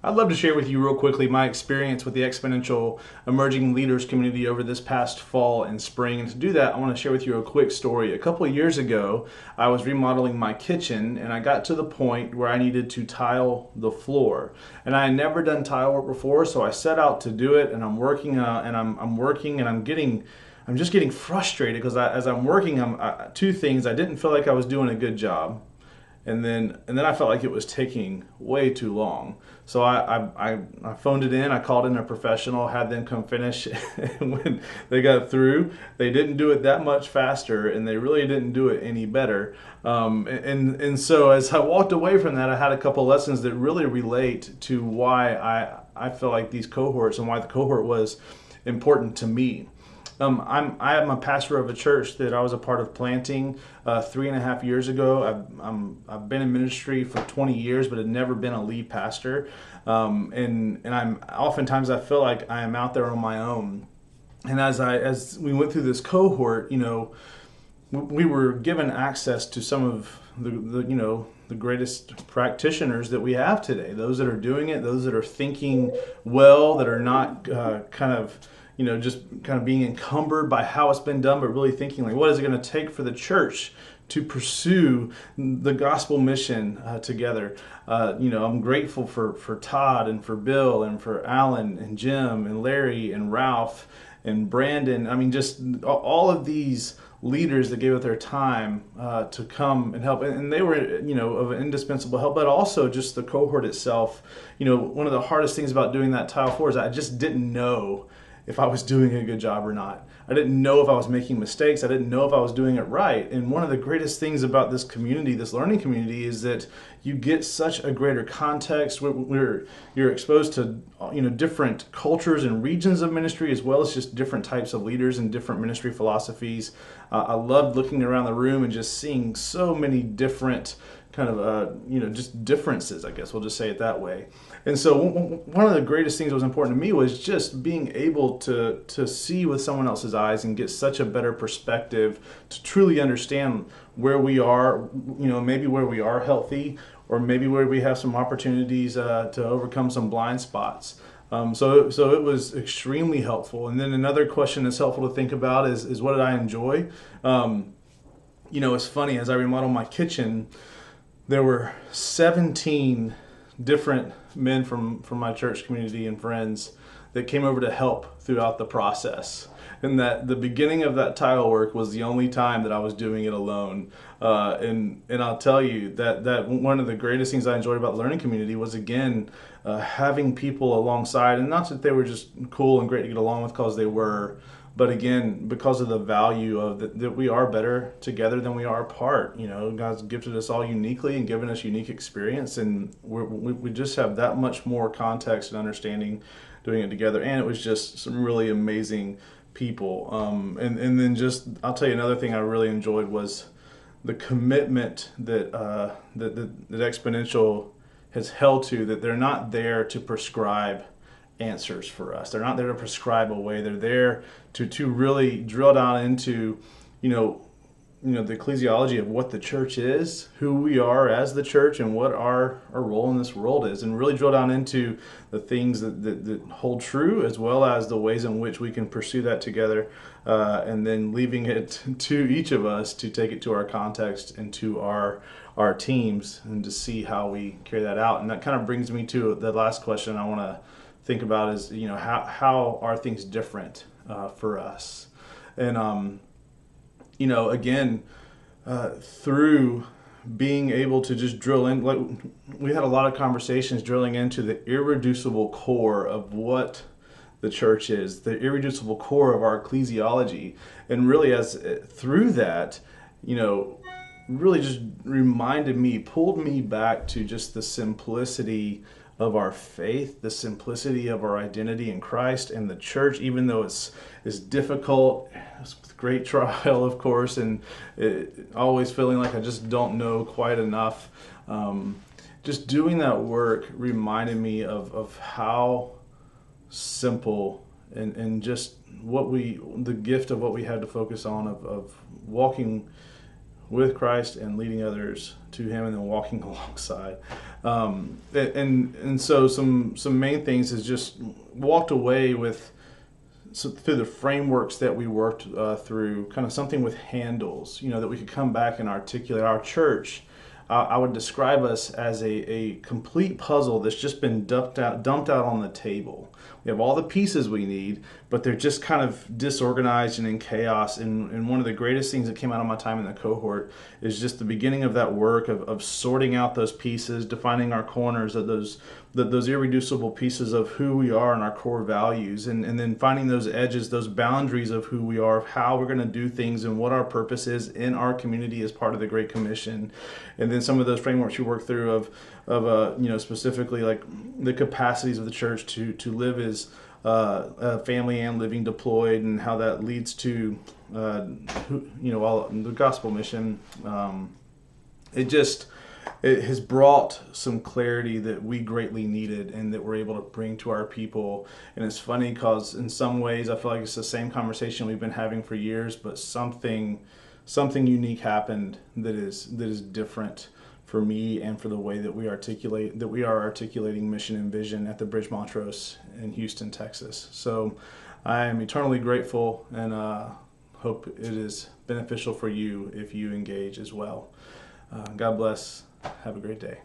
I'd love to share with you real quickly my experience with the Exponential Emerging Leaders community over this past fall and spring. And to do that, I want to share with you a quick story. A couple of years ago, I was remodeling my kitchen and I got to the point where I needed to tile the floor. And I had never done tile work before, so I set out to do it and I'm working I'm working and I'm just getting frustrated because as I'm working, two things. I didn't feel like I was doing a good job, and then I felt like it was taking way too long. So I phoned it in. I called in a professional, had them come finish. And when they got through, they didn't do it that much faster, and they really didn't do it any better. And so as I walked away from that, I had a couple lessons that really relate to why I feel like these cohorts and why the cohort was important to me. I am a pastor of a church that I was a part of planting 3.5 years ago. I've been in ministry for 20 years, but had never been a lead pastor. And I'm oftentimes I feel like I am out there on my own. And as we went through this cohort, we were given access to some of the greatest practitioners that we have today. Those that are doing it, those that are thinking well, that are not just kind of being encumbered by how it's been done, but really thinking like, what is it going to take for the church to pursue the gospel mission together? I'm grateful for Todd and for Bill and for Alan and Jim and Larry and Ralph and Brandon. I mean, just all of these leaders that gave up their time to come and help, and they were of an indispensable help. But also just the cohort itself. One of the hardest things about doing that tile floor is I just didn't know if I was doing a good job or not. I didn't know if I was making mistakes. I didn't know if I was doing it right. And one of the greatest things about this community, this learning community, is that you get such a greater context where you're exposed to different cultures and regions of ministry, as well as just different types of leaders and different ministry philosophies. I loved looking around the room and just seeing so many different kind of just differences, I guess we'll just say it that way. And so one of the greatest things that was important to me was just being able to see with someone else's eyes and get such a better perspective to truly understand where we are, maybe where we are healthy, or maybe where we have some opportunities to overcome some blind spots. So it was extremely helpful. And then another question that's helpful to think about is what did I enjoy? It's funny, as I remodeled my kitchen, there were 17 different men from my church community and friends that came over to help throughout the process. And that the beginning of that tile work was the only time that I was doing it alone. And I'll tell you that one of the greatest things I enjoyed about the learning community was, again, having people alongside. And not that they were just cool and great to get along with, because they were, but again, because of the value of that we are better together than we are apart. God's gifted us all uniquely and given us unique experience, and we just have that much more context and understanding doing it together. And it was just some really amazing people. And then just, I'll tell you another thing I really enjoyed was the commitment that Exponential has held to, that they're not there to prescribe answers for us. They're not there to prescribe a way. They're there to really drill down into, the ecclesiology of what the church is, who we are as the church, and what our role in this world is, and really drill down into the things that hold true, as well as the ways in which we can pursue that together, and then leaving it to each of us to take it to our context and to our teams, and to see how we carry that out. And that kind of brings me to the last question I want to think about is, how are things different for us? And again, through being able to just drill in, like we had a lot of conversations drilling into the irreducible core of what the church is, the irreducible core of our ecclesiology, and really through that, really just pulled me back to just the simplicity of our faith, the simplicity of our identity in Christ and the church, even though it's difficult, it's great trial, of course, and always feeling like I just don't know quite enough. Just doing that work reminded me of how simple and just the gift of what we had to focus on, of walking with Christ and leading others to Him, and then walking alongside. And so some main things is just walked away with, so through the frameworks that we worked through, kind of something with handles, that we could come back and articulate. Our church, I would describe us as a complete puzzle that's just been dumped out on the table. We have all the pieces we need, but they're just kind of disorganized and in chaos. And one of the greatest things that came out of my time in the cohort is just the beginning of that work of sorting out those pieces, defining our corners, of those irreducible pieces of who we are and our core values, and then finding those edges, those boundaries of who we are, of how we're going to do things, and what our purpose is in our community as part of the Great Commission. And then some of those frameworks you work through of specifically like the capacities of the church to live as a family and living deployed, and how that leads to all the gospel mission. It has brought some clarity that we greatly needed and that we're able to bring to our people. And it's funny because in some ways I feel like it's the same conversation we've been having for years, but something unique happened that is different for me and for the way that we are articulating mission and vision at the Bridge Montrose in Houston, Texas. So I am eternally grateful, and hope it is beneficial for you if you engage as well. God bless. Have a great day.